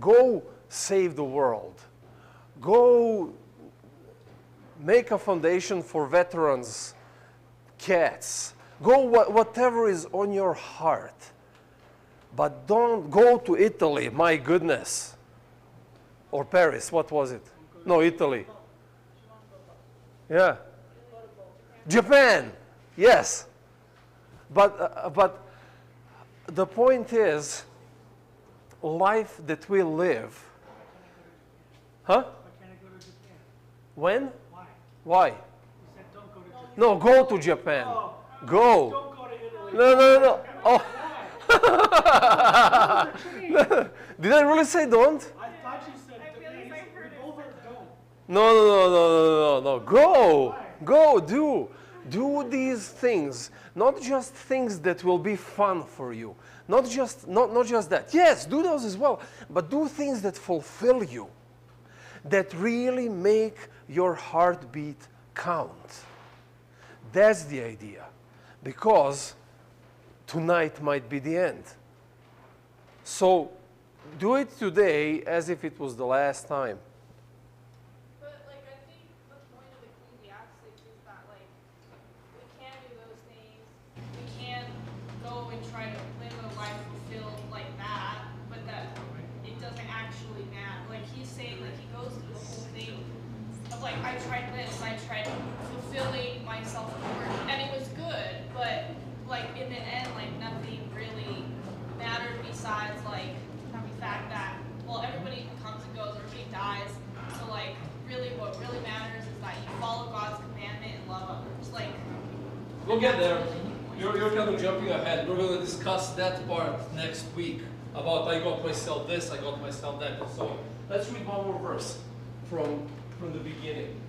Go save the world. Go make a foundation for veterans, cats. Go whatever is on your heart. But don't go to Italy, my goodness. Or Paris, what was it? No, Italy. Yeah. Japan, yes. But the point is, life that we live. Huh? why can't I go to Japan? When? Why? Why? You said don't go to Japan. No, go to Japan. Oh, Go. don't go to Italy. No. Oh. Why? Did I really say don't? I thought you said I feel like I heard it. we both heard don't. No. Go. Why? Go. Do these things. Not just things that will be fun for you. Not just that. Yes, do those as well. But do things that fulfill you. That really make your heartbeat count. That's the idea. Because tonight might be the end. So do it today as if it was the last time. But I think the point of Ecclesiastics is that we can do those things. We can go and try to live a life fulfilled like that, but that it doesn't actually matter. He's saying he goes through the whole thing of I tried this, I tried fulfilling myself at work, and it was good, but in the end, nothing really mattered besides the fact that everybody comes and goes, everybody dies. So really, what really matters is that you follow God's commandment and love others. We'll get there. You're kind of jumping ahead. We're going to discuss that part next week about I got myself this, I got myself that, and so on. Let's read one more verse from the beginning.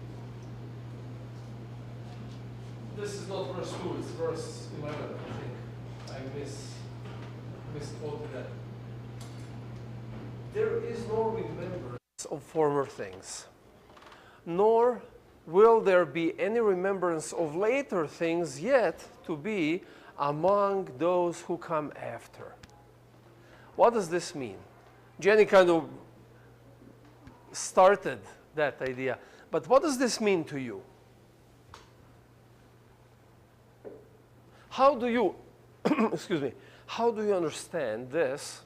This is not verse 2, it's verse 11, I think. I misquoted that. There is no remembrance of former things, nor will there be any remembrance of later things yet to be among those who come after. What does this mean? Jenny kind of started that idea, but what does this mean to you? How do you, excuse me, how do you understand this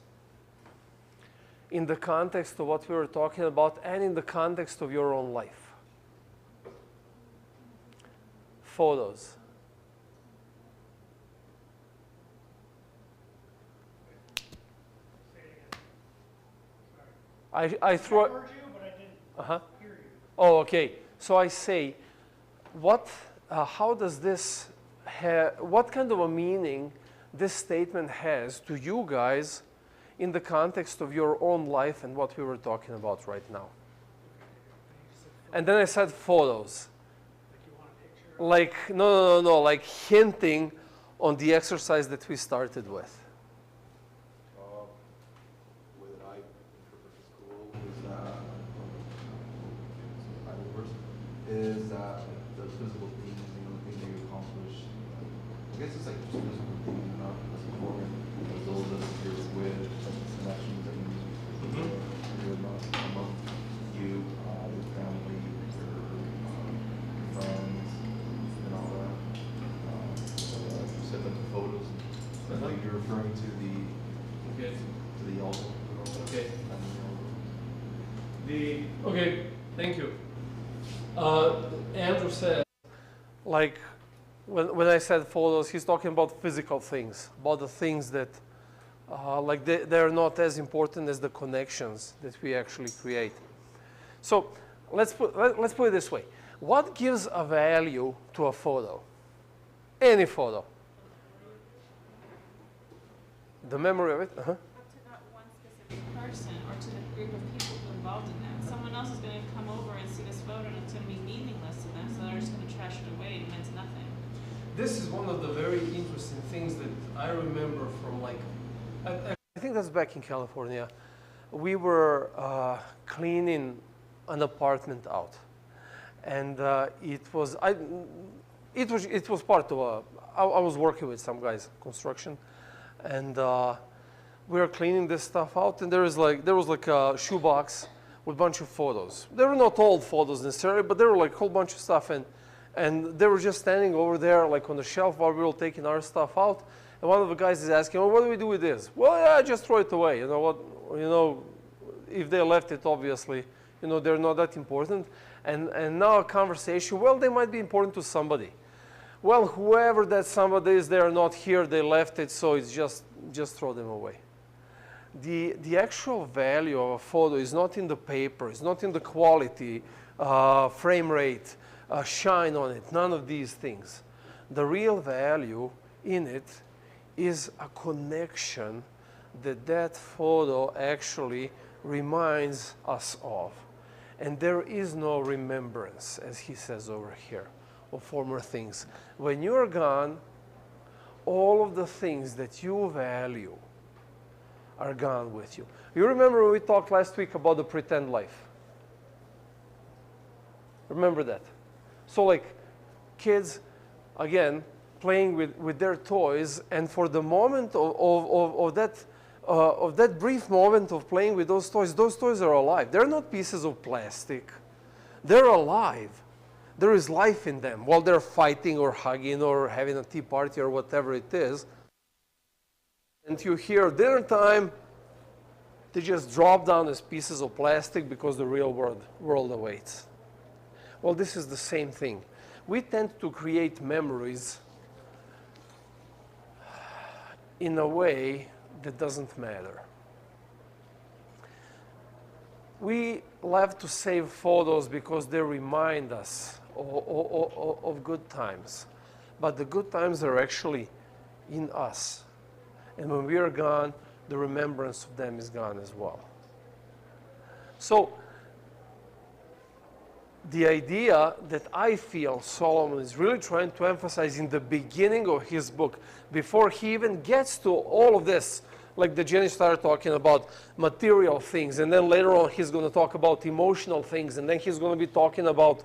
in the context of what we were talking about and in the context of your own life? Photos. I throw. I heard you, but I didn't hear you. Oh, okay. So I say, how does this what kind of a meaning this statement has to you guys in the context of your own life and what we were talking about right now? And then I said photos. Like, no, like hinting on the exercise that we started with. The way that I interpret the school is that the physical things, the things that you accomplish, I guess it's like just physical things, not as important as those that you're with, like the connections that you among you, your family, your friends, and all that. You said that the photos, like you're referring to the album. Okay. Okay, thank you. Andrew said, like, when I said photos, he's talking about physical things, about the things that, like, they're not as important as the connections that we actually create. So let's put it this way. What gives a value to a photo? Any photo. The memory of it? Up to that one specific person or to the group of people who are involved in that. Someone else is going to come over and see this photo and it's going to be meaningless to them, so they're just going to trash it away. It means nothing. This is one of the very interesting things that I remember from, like, I think that's back in California. We were cleaning an apartment out, and it was part of I was working with some guys construction, and we were cleaning this stuff out, and there was like a shoebox with a bunch of photos. They were not old photos necessarily, but there were like a whole bunch of stuff, and they were just standing over there like on the shelf while we were taking our stuff out. And one of the guys is asking, "Well, what do we do with this?" "Well, yeah, just throw it away. You know what? You know, if they left it, obviously, you know, they're not that important." And now a conversation. Well, they might be important to somebody. Well, whoever that somebody is, they're not here. They left it, so it's just throw them away. The actual value of a photo is not in the paper. It's not in the quality, frame rate, shine on it. None of these things. The real value in it is a connection that photo actually reminds us of. And there is no remembrance, as he says over here, of former things. When you're gone, all of the things that you value are gone with you. You remember when we talked last week about the pretend life? Remember that? So like kids, again, playing with their toys, and for the moment of that brief moment of playing with those toys are alive. They're not pieces of plastic. They're alive. There is life in them while they're fighting or hugging or having a tea party or whatever it is. And you hear dinner time, they just drop down as pieces of plastic because the real world awaits. Well, this is the same thing. We tend to create memories in a way that doesn't matter. We love to save photos because they remind us of good times. But the good times are actually in us. And when we are gone, the remembrance of them is gone as well. So the idea that I feel Solomon is really trying to emphasize in the beginning of his book, before he even gets to all of this, like the Jenny started talking about material things, and then later on he's going to talk about emotional things, and then he's going to be talking about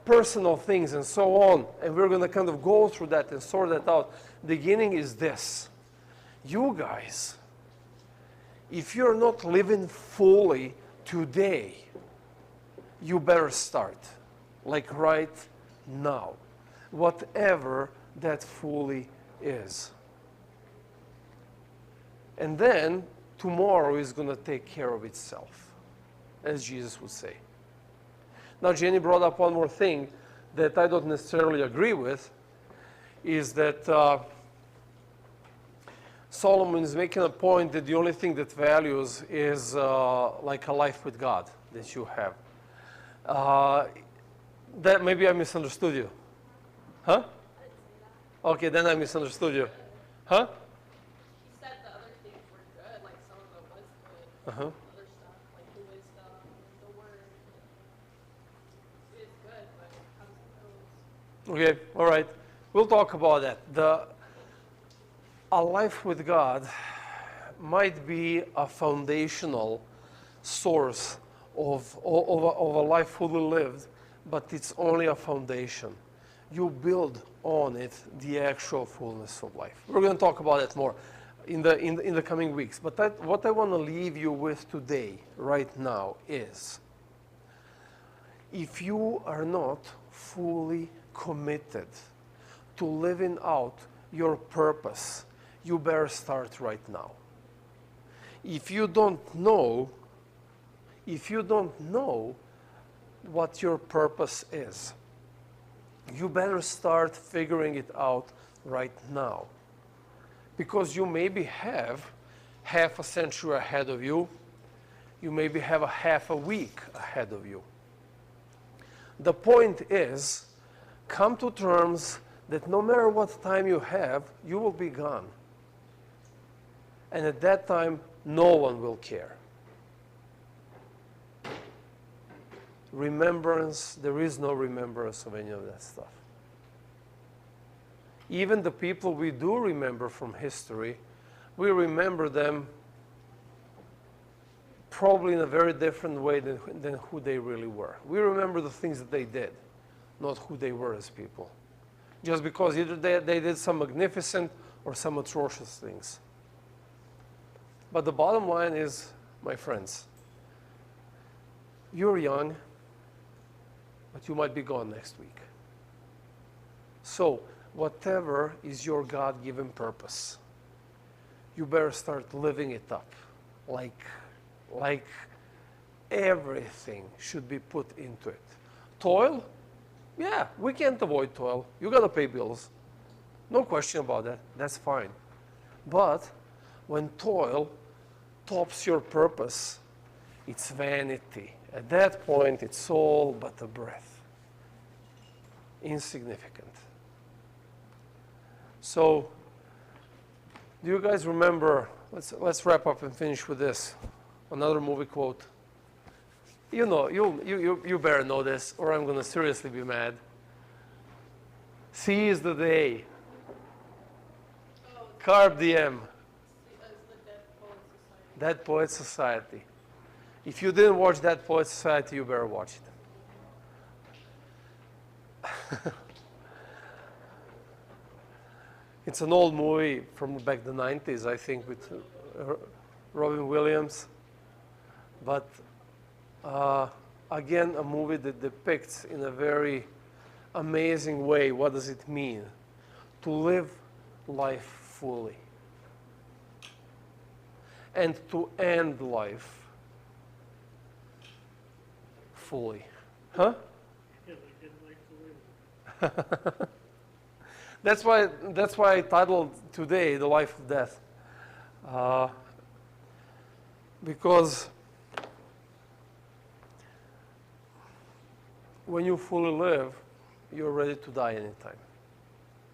personal things and so on. And we're going to kind of go through that and sort that out. The beginning is this. You guys, if you're not living fully today, you better start, like right now, whatever that fully is. And then tomorrow is going to take care of itself, as Jesus would say. Now, Jenny brought up one more thing that I don't necessarily agree with, is that Solomon is making a point that the only thing that values is like a life with God that you have. That maybe I misunderstood you. Huh? Okay, then I misunderstood you. Huh? He said the other things were good, like some of it was good. Uh-huh. Other stuff, like the wisdom, the word. It is good, but it comes with those. Okay, all right. We'll talk about that. A life with God might be a foundational source of a life fully lived, but it's only a foundation. You build on it the actual fullness of life. We're going to talk about that more in the coming weeks. But what I want to leave you with today, right now, is if you are not fully committed to living out your purpose, you better start right now. If you don't know what your purpose is, you better start figuring it out right now. Because you maybe have half a century ahead of you. You maybe have a half a week ahead of you. The point is, come to terms that no matter what time you have, you will be gone. And at that time, no one will care. Remembrance, there is no remembrance of any of that stuff. Even the people we do remember from history, we remember them probably in a very different way than who they really were. We remember the things that they did, not who they were as people. Just because either they did some magnificent or some atrocious things. But the bottom line is, my friends, you're young, but you might be gone next week. So, whatever is your God-given purpose, you better start living it up. Like everything should be put into it. Toil? Yeah, we can't avoid toil. You got to pay bills. No question about that. That's fine. But when toil tops your purpose, it's vanity. At that point, it's all but a breath. Insignificant. So, do you guys remember, let's wrap up and finish with this. Another movie quote. You know, you better know this, or I'm going to seriously be mad. Seize the day. Carpe diem. Dead Poets Society. If you didn't watch Dead Poets Society, you better watch it. It's an old movie from back the 90s, I think, with Robin Williams. But again, a movie that depicts in a very amazing way what does it mean to live life fully and to end life fully. Huh? Yeah, like in life to live. That's why I titled today The Life of Death. Because when you fully live, you're ready to die anytime,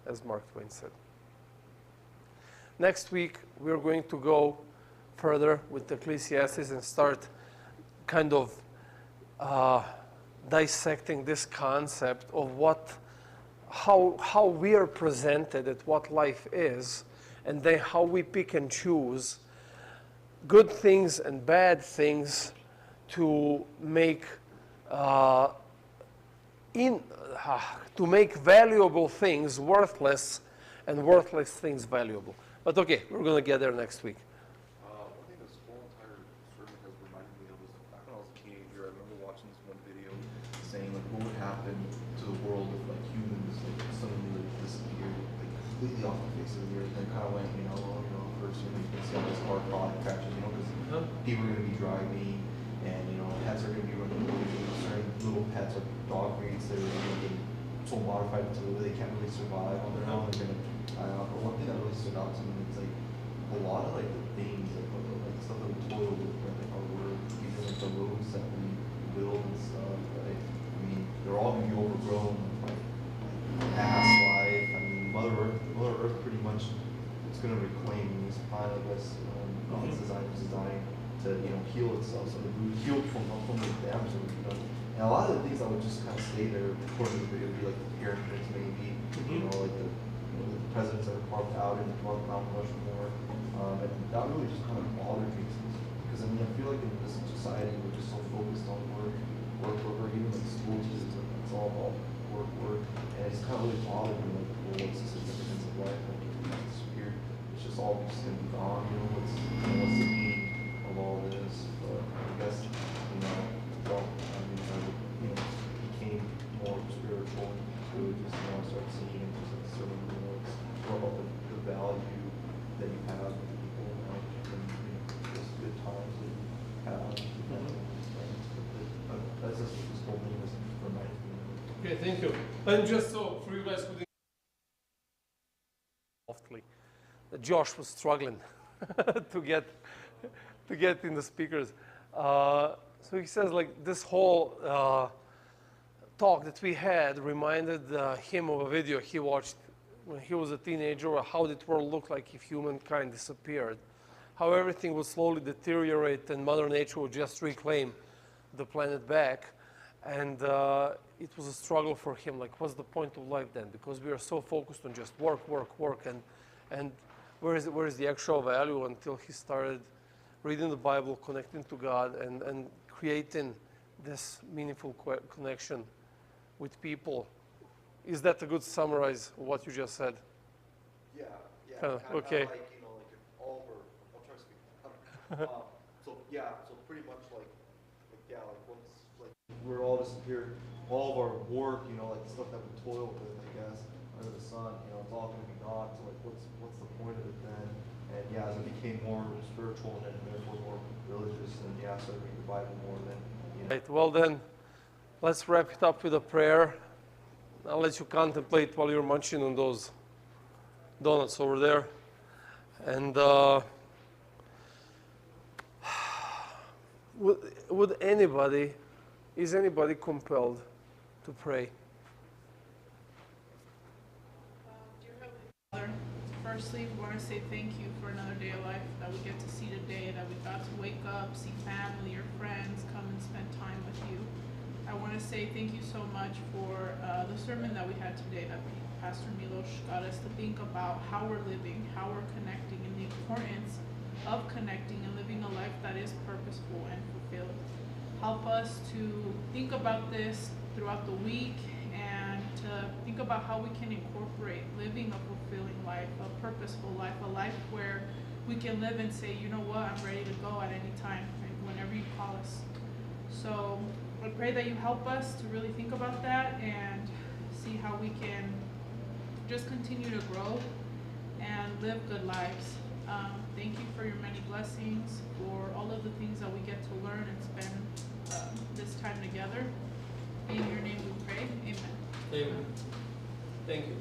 as Mark Twain said. Next week, we're going to go further with Ecclesiastes and start kind of dissecting this concept of how we are presented at what life is, and then how we pick and choose good things and bad things to make to make valuable things worthless and worthless things valuable. But okay, we're going to get there next week. One thing this whole entire sermon has reminded me of was back when I was a teenager, I remember watching this one video saying like what would happen to the world if like humans like suddenly like, disappeared like completely off the face of the earth and kind of went, first you're going to see all this car product crashes, because people are going to be driving and pets are going to be running certain little pets or dog breeds that are going to get so modified until they can't really survive on their own. They're going to die off. But one thing that really stood out to me is like a lot of like the things, like stuff that we toil with, right? Like our work, even like the roads that we build and stuff, right? I mean, they're all gonna be overgrown, like past life. I mean, Mother Earth pretty much it's gonna reclaim these planet, I guess. God's designed to heal itself. So we healed from the damage that we've done. And a lot of the things that would just kind of stay there, according to the video, would be like the pyramids, maybe. Like the presidents that are carved out in Mount Rushmore. And that really just kind of bothered me because I mean I feel like in this society we're just so focused on work, or even like schools, it's all about work, and it's kind of really bothered me like, well, what's the significance of life? Like, it's disappeared. It's just all just gonna be gone. What's the meaning of all this? But I guess well, I mean, I became more spiritual and really just start seeing and just like serving it's more about the value that you have with people and just good times that you have. That's just what this whole thing was reminding me of. Okay, thank you. And just so for you guys who didn't softly, Josh was struggling to get in the speakers. So he says like this whole talk that we had reminded him of a video he watched when he was a teenager, how the world looked like if humankind disappeared, how everything would slowly deteriorate and Mother Nature would just reclaim the planet back. And it was a struggle for him, like what's the point of life then? Because we are so focused on just work, and where is the actual value until he started reading the Bible, connecting to God, and creating this meaningful connection with people. Is that a good summarize of what you just said? Yeah. Okay. Like, like if all of our, I'll try to speak. So pretty much like once like we're all disappeared, all of our work, like the stuff that we toil with, I guess, under the sun, it's all gonna be gone. So like what's the point of it then? And as I became more spiritual and therefore more religious, and started reading the Bible more than Right, well then, let's wrap it up with a prayer. I'll let you contemplate while you're munching on those donuts over there. And is anybody compelled to pray? Dear Heavenly Father, firstly, we want to say thank you for another day of life that we get to see today, that we got to wake up, see family or friends, come and spend time with you. I want to say thank you so much for the sermon that we had today, that Pastor Milos got us to think about how we're living, how we're connecting, and the importance of connecting and living a life that is purposeful and fulfilled. Help us to think about this throughout the week and to think about how we can incorporate living a fulfilling life, a purposeful life, a life where we can live and say, you know what, I'm ready to go at any time, and whenever you call us. So I pray that you help us to really think about that and see how we can just continue to grow and live good lives. Thank you for your many blessings, for all of the things that we get to learn and spend this time together. In your name we pray. Amen. Amen. Thank you.